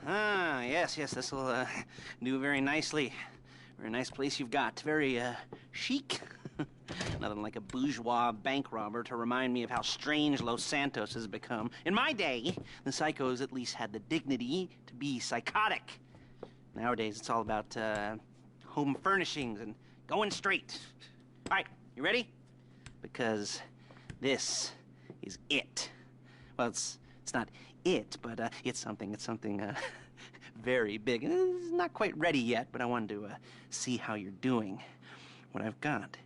Ah, yes, this'll do very nicely. Very nice place you've got. Very, chic. Nothing like a bourgeois bank robber to remind me of how strange Los Santos has become. In my day, the psychos at least had the dignity to be psychotic. Nowadays, it's all about, home furnishings and going straight. All right, you ready? Because this is it. Well, it's not it, but it's something very big. It's not quite ready yet, but I wanted to see how you're doing. What I've got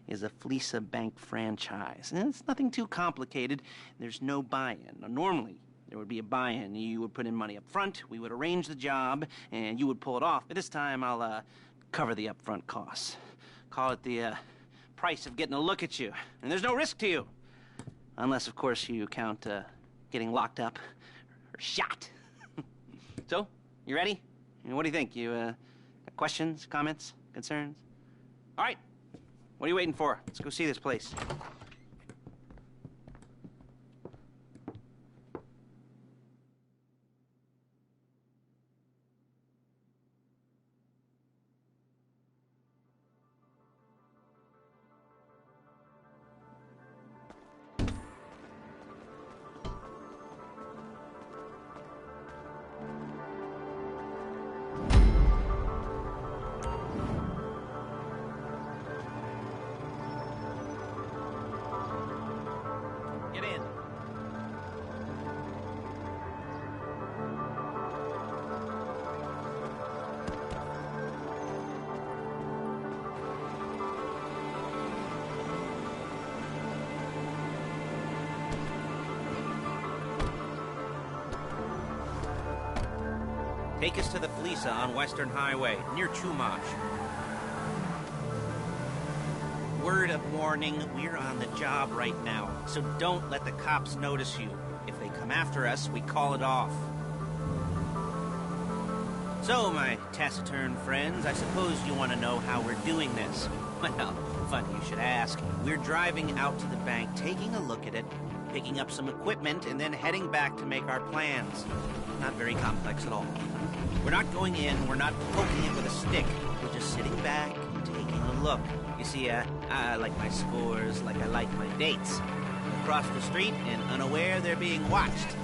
is a Fleesa Bank franchise. And it's nothing too complicated. There's no buy-in. Now, normally, there would be a buy-in. You would put in money up front, we would arrange the job, and you would pull it off. But this time, I'll cover the upfront costs. Call it the price of getting a look at you. And there's no risk to you. Unless, of course, you count getting locked up or shot. So, you ready? What do you think? You got questions, comments, concerns? All right. What are you waiting for? Let's go see this place. Get in. Take us to the Fleesa on Western Highway, near Chumash. Word of warning, we're on the job right now, so don't let the cops notice you. If they come after us, we call it off. So, my taciturn friends, I suppose you want to know how we're doing this. Well, funny you should ask. We're driving out to the bank, taking a look at it, picking up some equipment, and then heading back to make our plans. Not very complex at all. We're not going in, we're not poking it with a stick. We're just sitting back and taking a look. You see, I like my scores like I like my dates. Across the street and unaware they're being watched.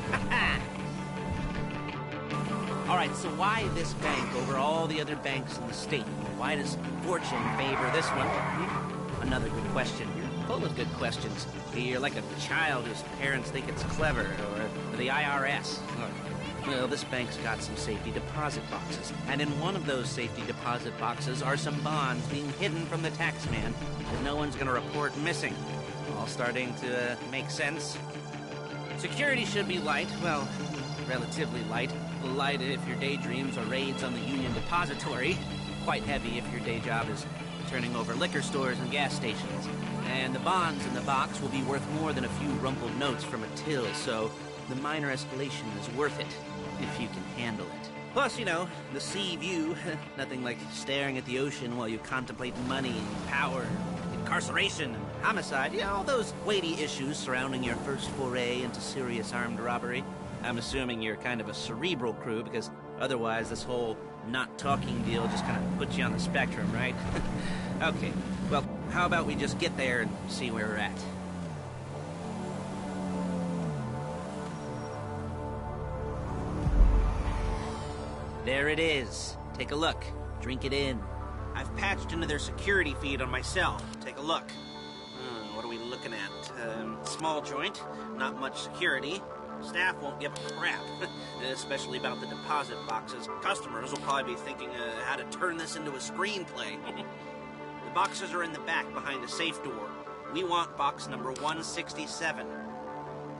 All right, so why this bank over all the other banks in the state? Why does fortune favor this one? Another good question. You're full of good questions. You're like a child whose parents think it's clever, or the IRS. Well, this bank's got some safety deposit boxes, and in one of those safety deposit boxes are some bonds being hidden from the tax man that no one's gonna report missing. All starting to make sense. Security should be light, well, relatively light. Light if your daydreams are raids on the Union Depository. Quite heavy if your day job is turning over liquor stores and gas stations. And the bonds in the box will be worth more than a few rumpled notes from a till, so the minor escalation is worth it, if you can handle it. Plus, you know, the sea view, nothing like staring at the ocean while you contemplate money and power, incarceration and homicide, you know, all those weighty issues surrounding your first foray into serious armed robbery. I'm assuming you're kind of a cerebral crew, because otherwise this whole not talking deal just kind of puts you on the spectrum, right? Okay, well, how about we just get there and see where we're at? There it is. Take a look. Drink it in. I've patched into their security feed on my cell. Take a look. What are we looking at? Small joint, not much security. Staff won't give a crap, especially about the deposit boxes. Customers will probably be thinking how to turn this into a screenplay. The boxes are in the back behind a safe door. We want box number 167.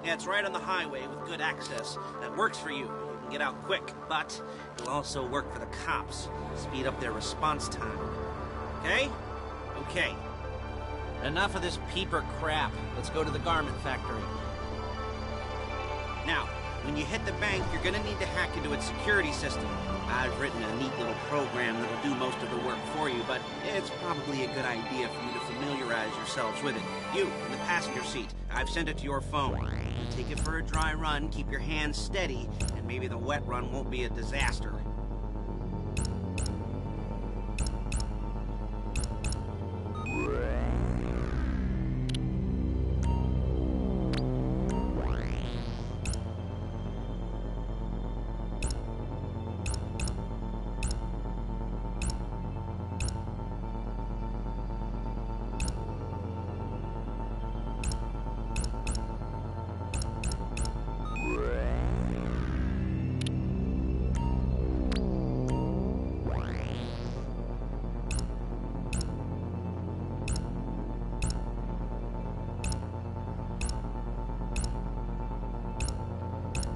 Yeah, it's right on the highway with good access. That works for you. You can get out quick, but it'll also work for the cops. Speed up their response time. Okay? Okay. Enough of this peeper crap. Let's go to the garment factory. Now, when you hit the bank, you're gonna need to hack into its security system. I've written a neat little program that'll do most of the work for you, but it's probably a good idea for you to familiarize yourselves with it. You, in the passenger seat, I've sent it to your phone. Take it for a dry run, keep your hands steady, and maybe the wet run won't be a disaster.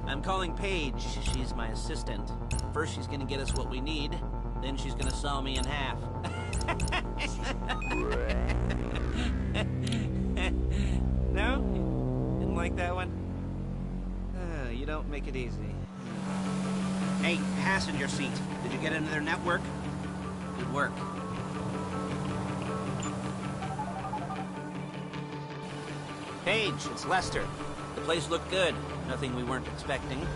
I'm calling Paige. She's my assistant. First, she's gonna get us what we need. Then she's gonna saw me in half. No? Didn't like that one? You don't make it easy. Hey, passenger seat. Did you get into their network? Good work. Paige, it's Lester. The place looked good. Nothing we weren't expecting.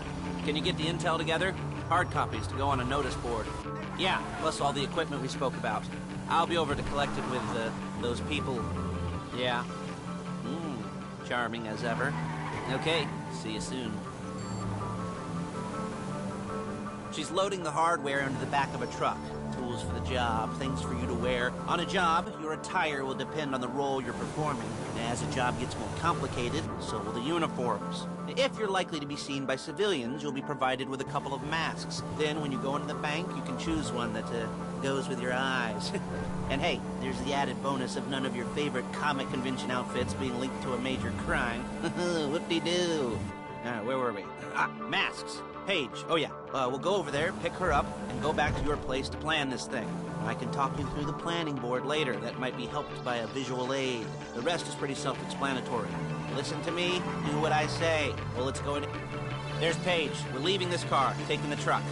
Can you get the intel together? Hard copies to go on a notice board. Yeah, plus all the equipment we spoke about. I'll be over to collect it with, those people. Yeah. Charming as ever. Okay, see you soon. She's loading the hardware into the back of a truck. Tools for the job, things for you to wear. On a job, your attire will depend on the role you're performing. As the job gets more complicated, so will the uniforms. If you're likely to be seen by civilians, you'll be provided with a couple of masks. Then, when you go into the bank, you can choose one that goes with your eyes. And hey, there's the added bonus of none of your favorite comic convention outfits being linked to a major crime. Whoop-de-doo. Where were we? Masks. Paige. Oh yeah, we'll go over there, pick her up, and go back to your place to plan this thing. I can talk you through the planning board later. That might be helped by a visual aid. The rest is pretty self-explanatory. Listen to me, do what I say. Well, let's go in. There's Paige. We're leaving this car, taking the truck.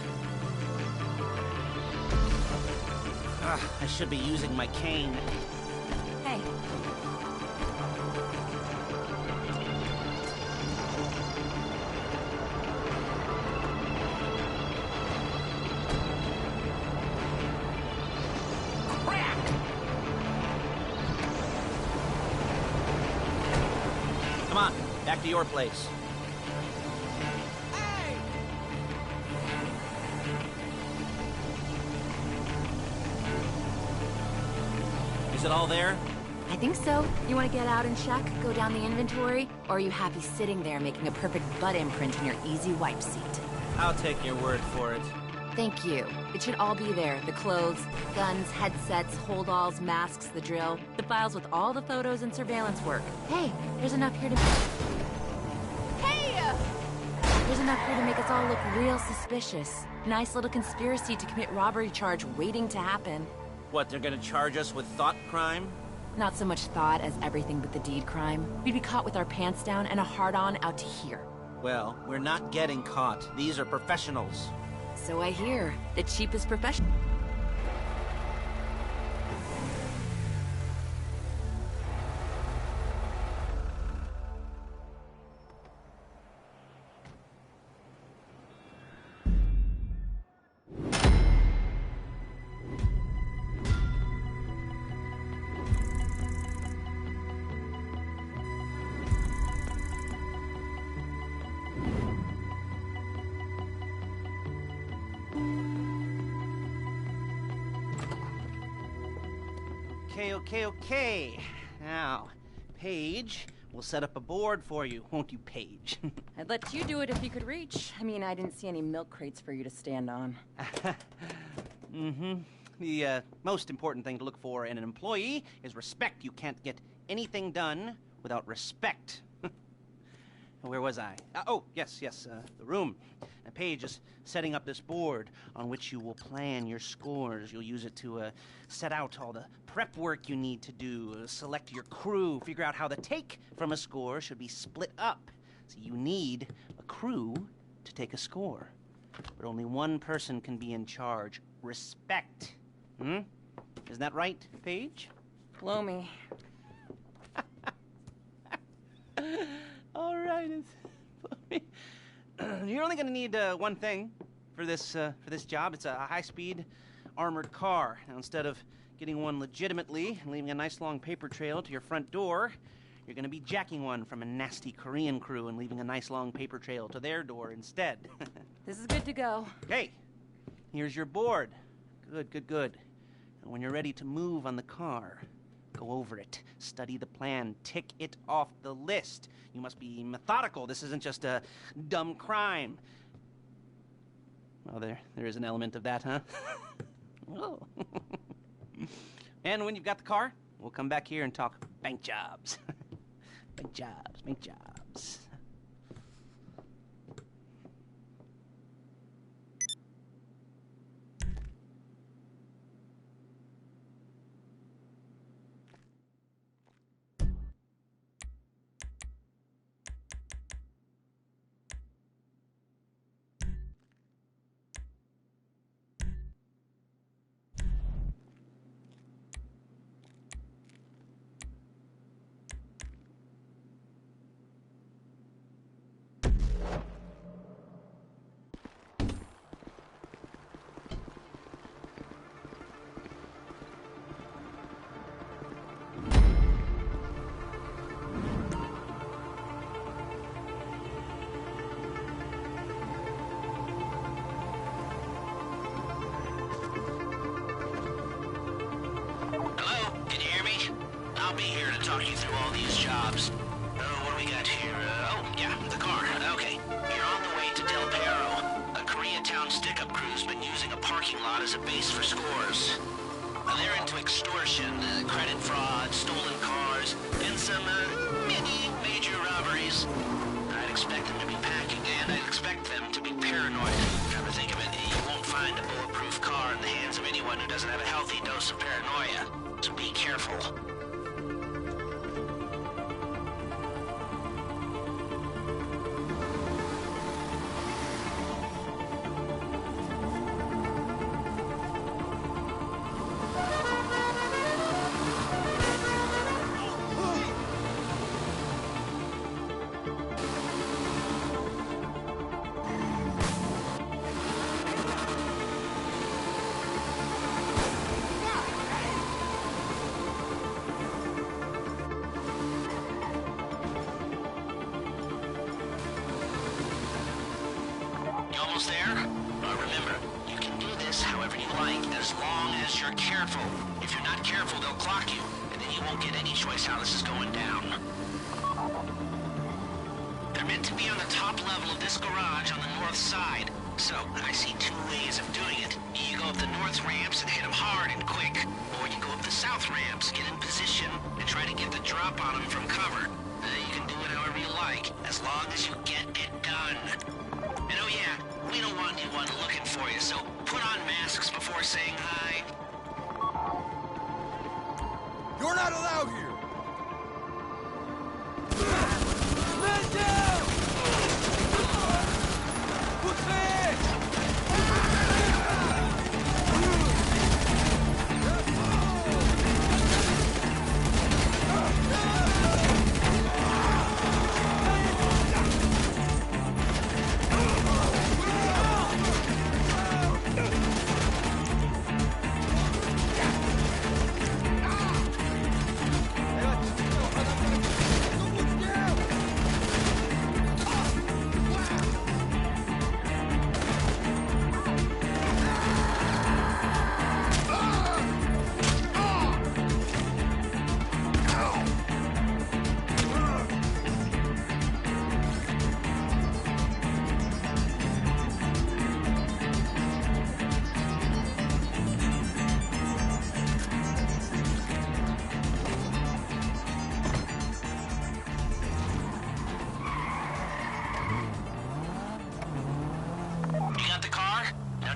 I should be using my cane. Hey. Come on, back to your place. Hey! Is it all there? I think so. You want to get out and check, go down the inventory? Or are you happy sitting there making a perfect butt imprint in your easy wipe seat? I'll take your word for it. Thank you. It should all be there. The clothes, guns, headsets, hold-alls, masks, the drill. The files with all the photos and surveillance work. Hey, there's enough here to... Hey! There's enough here to make us all look real suspicious. Nice little conspiracy to commit robbery charge waiting to happen. What, they're gonna charge us with thought crime? Not so much thought as everything but the deed crime. We'd be caught with our pants down and a hard-on out to here. Well, we're not getting caught. These are professionals. So I hear. The cheapest profession. Okay. Now, Paige, we'll set up a board for you, won't you, Paige? I'd let you do it if you could reach. I mean, I didn't see any milk crates for you to stand on. The most important thing to look for in an employee is respect. You can't get anything done without respect. Where was I? Oh, yes, the room. Paige is setting up this board on which you will plan your scores. You'll use it to set out all the prep work you need to do, select your crew, figure out how the take from a score should be split up. So you need a crew to take a score. But only one person can be in charge. Respect. Isn't that right, Paige? Blow me. you're only going to need one thing for this job. It's a high-speed armored car. Now, instead of getting one legitimately and leaving a nice long paper trail to your front door, you're going to be jacking one from a nasty Korean crew and leaving a nice long paper trail to their door instead. This is good to go. Hey, here's your board. Good. And when you're ready to move on the car, go over it, study the plan, tick it off the list. You must be methodical. This isn't just a dumb crime. Well, there is an element of that, huh? Oh. And when you've got the car, we'll come back here and talk bank jobs. Bank jobs. I'll be here to talk you through all these jobs. What do we got here? The car. Okay. You're on the way to Del Perro. A Koreatown stick-up crew's been using a parking lot as a base for scores. They're into extortion, credit fraud, stolen cars, and some major robberies. I'd expect them to be packing, and I'd expect them to be paranoid. Come to think of it, you won't find a bulletproof car in the hands of anyone who doesn't have a healthy dose of paranoia. So be careful. Almost there? Remember, you can do this however you like, as long as you're careful. If you're not careful, they'll clock you, and then you won't get any choice how this is going down. They're meant to be on the top level of this garage on the north side. So, I see two ways of doing it. You go up the north ramps and hit them hard and quick, or you go up the south ramps, get in position, and try to get the drop on them from cover. You can do it however you like, as long as you get it done. And oh yeah, we don't want anyone looking for you, so put on masks before saying hi. You're not allowed here! Man down! What's that?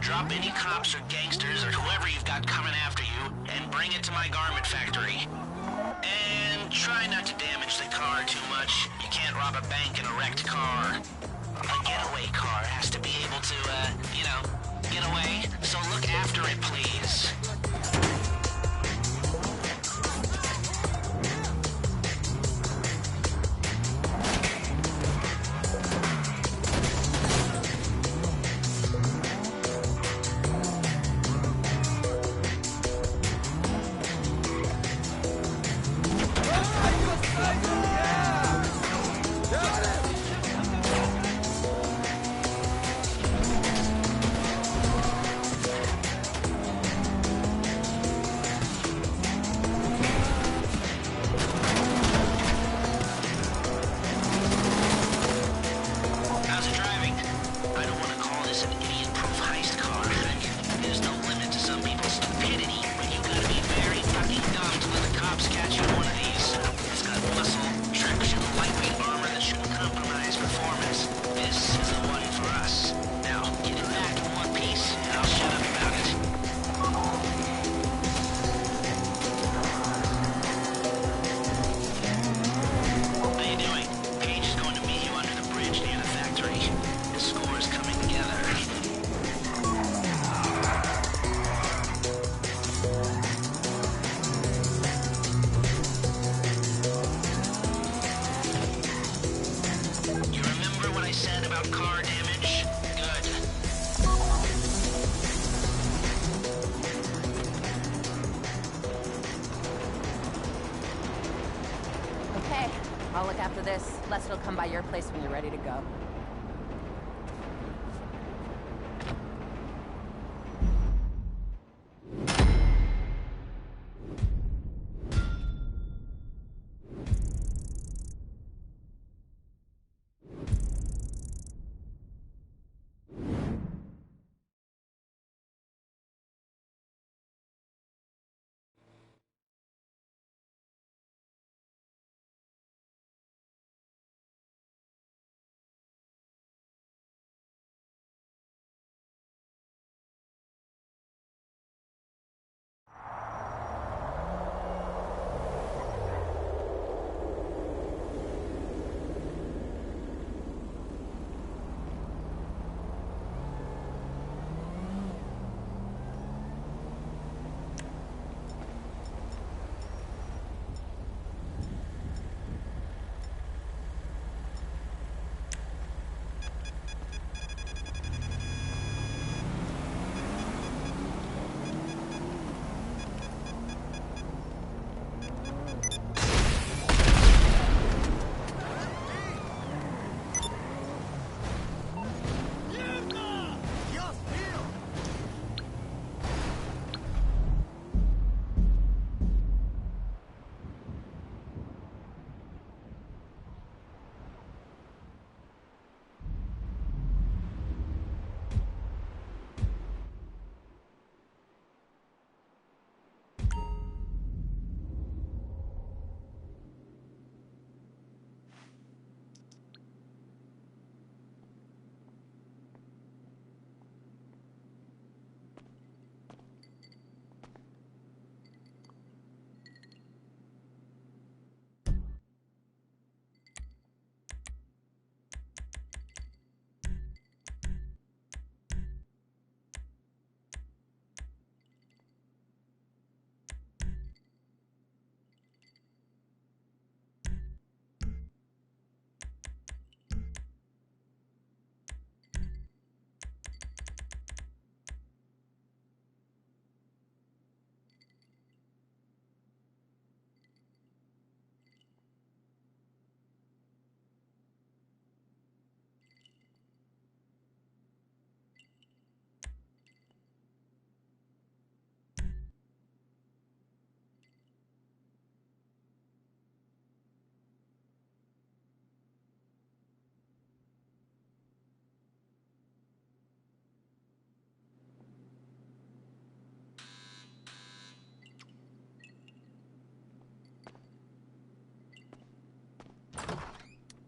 Drop any cops or gangsters or whoever you've got coming after you and bring it to my garment factory. And try not to damage the car too much. You can't rob a bank in a wrecked car. A getaway car has to be able to, get away. So look after it, please. I'll look after this. Lester will come by your place when you're ready to go.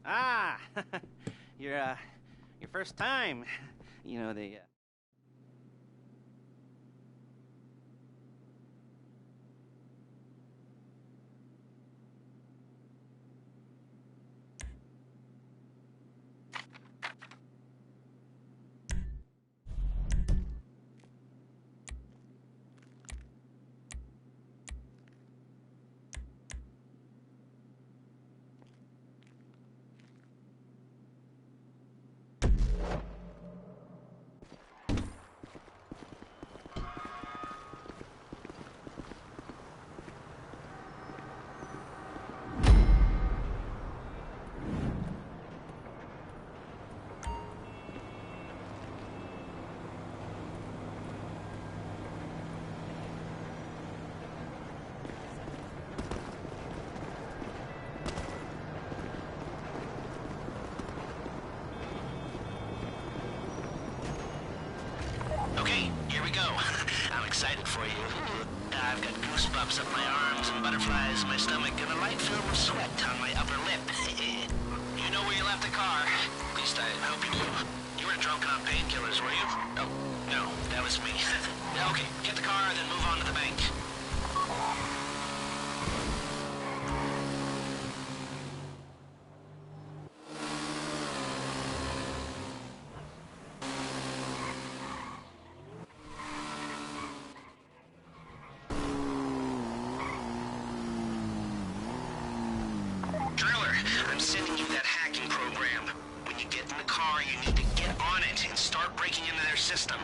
Ah, your first time. You know, they, Okay, here we go. I'm excited for you. I've got goosebumps up my arms and butterflies in my stomach and a light film of sweat on my upper lip. You know where you left the car? At least I hope you do. You weren't drunk on painkillers, were you? Oh, no, that was me. Okay, get the car, then move on to the bank. I'm sending you that hacking program. When you get in the car, you need to get on it and start breaking into their system.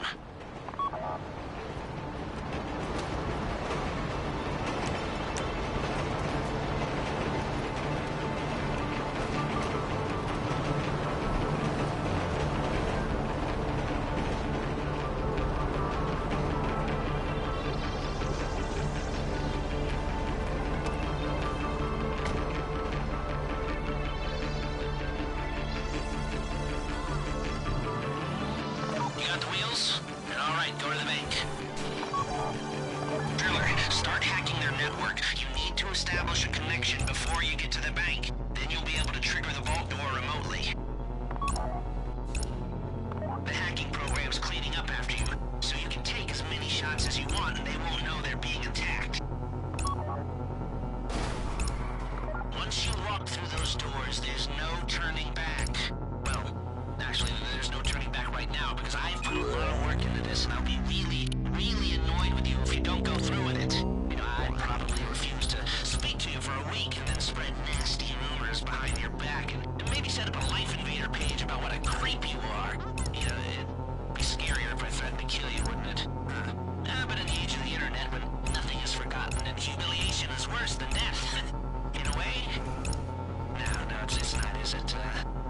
got the wheels? All right, go to the bank. Driller, start hacking their network. You need to establish a connection before you get to the bank. Then you'll be able to trigger the vault door remotely. The hacking program's cleaning up after you, so you can take as many shots as you want and they won't know they're being attacked. Once you walk through those doors, there's no turning back. Well, actually, there's no turning back right now because I've put a lot of work into this and I'll be really, really annoyed with you if you don't go through with it. You know, I'd probably refuse to speak to you for a week and then spread nasty rumors behind your back and maybe set up a Life Invader page about what a creep you are. You know, it'd be scarier if I threatened to kill you, wouldn't it? But in the age of the internet, when nothing is forgotten and humiliation is worse than death, in a way? No, it's not, is it?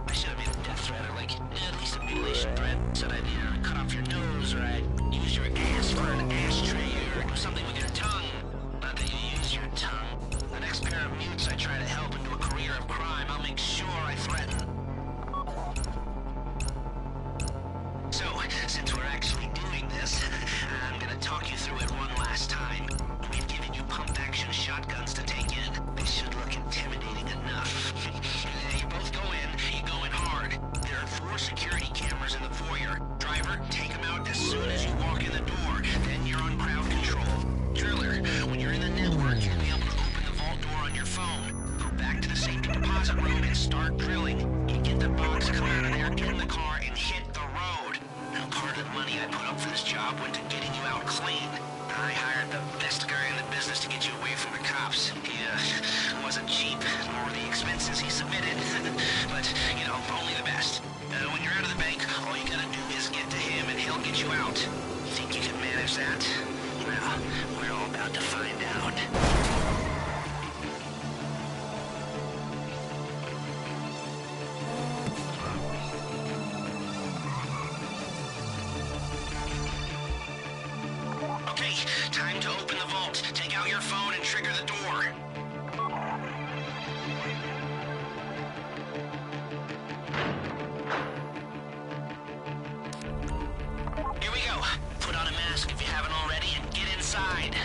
I should have made a death threat or like, at least a mutilation threat. Said I'd cut off your nose or I'd use your ass for an ashtray or do something with your tongue. Not that you use your tongue. The next pair of mutes I try to help into a career of crime, I'll make sure I threaten. So, since we're actually doing this, I'm gonna talk you through it one last time. We've given you pump-action shotguns to take in. They should look intimidating enough. You both go in, you go in hard. There are 4 security cameras in the foyer. Driver, take them out as soon as you walk in the door. Then you're on crowd control. Driller, when you're in the network, you'll be able to open the vault door on your phone. Go back to the safety deposit room and start drilling. You get the box, come out of there, get in the car, and hit the road. Now, part of the money I put up for this job went to getting you out clean. I hired the best guy in the business to get you away from the cops. He wasn't cheap, nor the expenses he submitted. But, you know, only the best. When you're out of the bank, all you gotta do is get to him and he'll get you out. Think you can manage that? Well, we're all about to find out. Okay, time to open the vault. Take out your phone and trigger the door. Here we go. Put on a mask if you haven't already and get inside.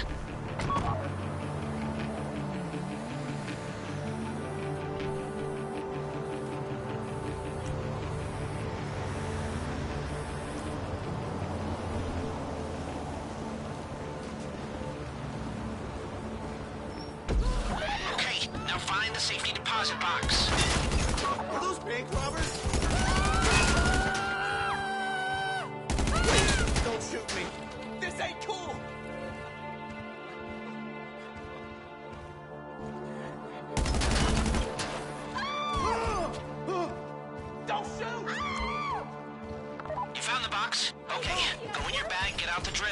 Okay, now find the safety deposit box. Are those bank robbers? Don't shoot me. This ain't cool. Don't shoot! You found the box? Okay, go in your bag, get out the drill.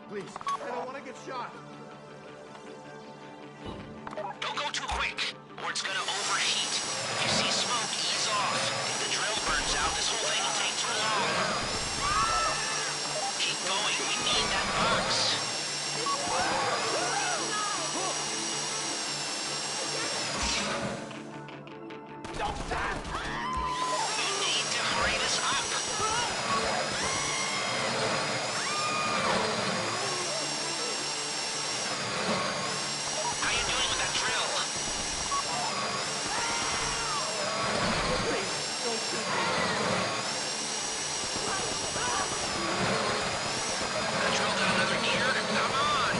Please, I don't want to get shot. Don't go too quick, or it's gonna overheat. If you see smoke, ease off. If the drill burns out, this whole thing will take too long. Keep going, we need that box. Don't stop! You need to hurry this up. How you doing with that drill? Please, don't shoot me. That drill got another gear? Come on!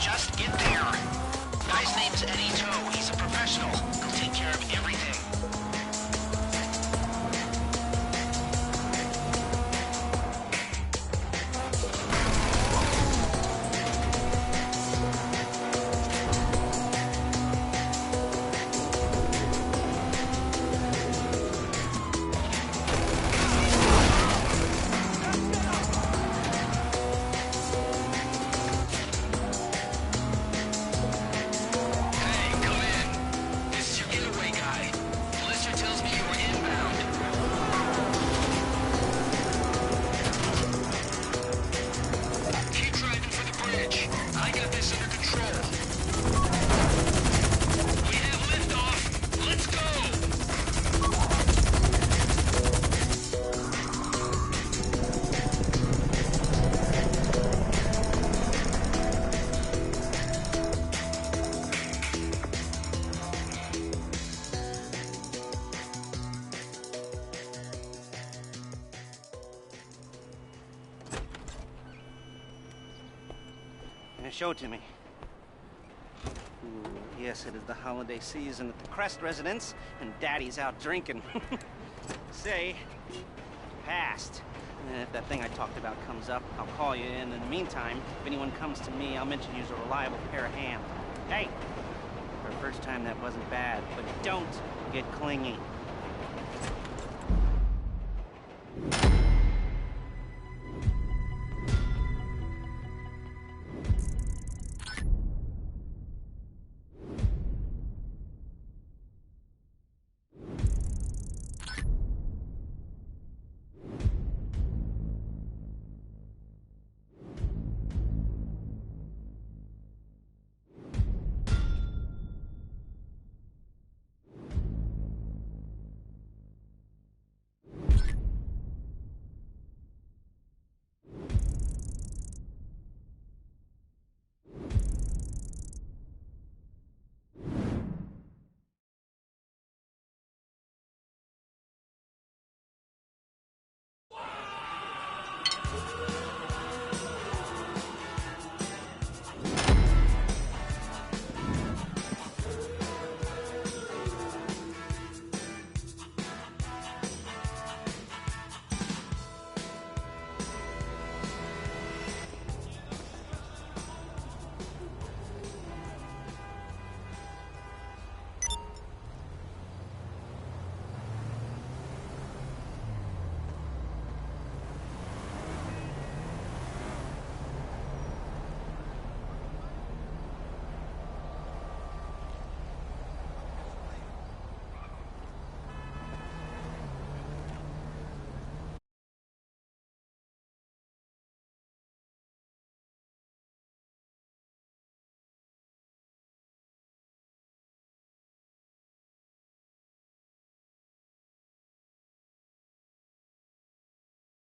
Just get there. Guy's name's Eddie Toe. He's a professional. He'll take care of everything. Show it to me. Ooh, yes, it is the holiday season at the Crest residence, and Daddy's out drinking. Say, passed. If that thing I talked about comes up, I'll call you in. In the meantime, if anyone comes to me, I'll mention you as a reliable pair of hands. Hey, for the first time, that wasn't bad, but don't get clingy.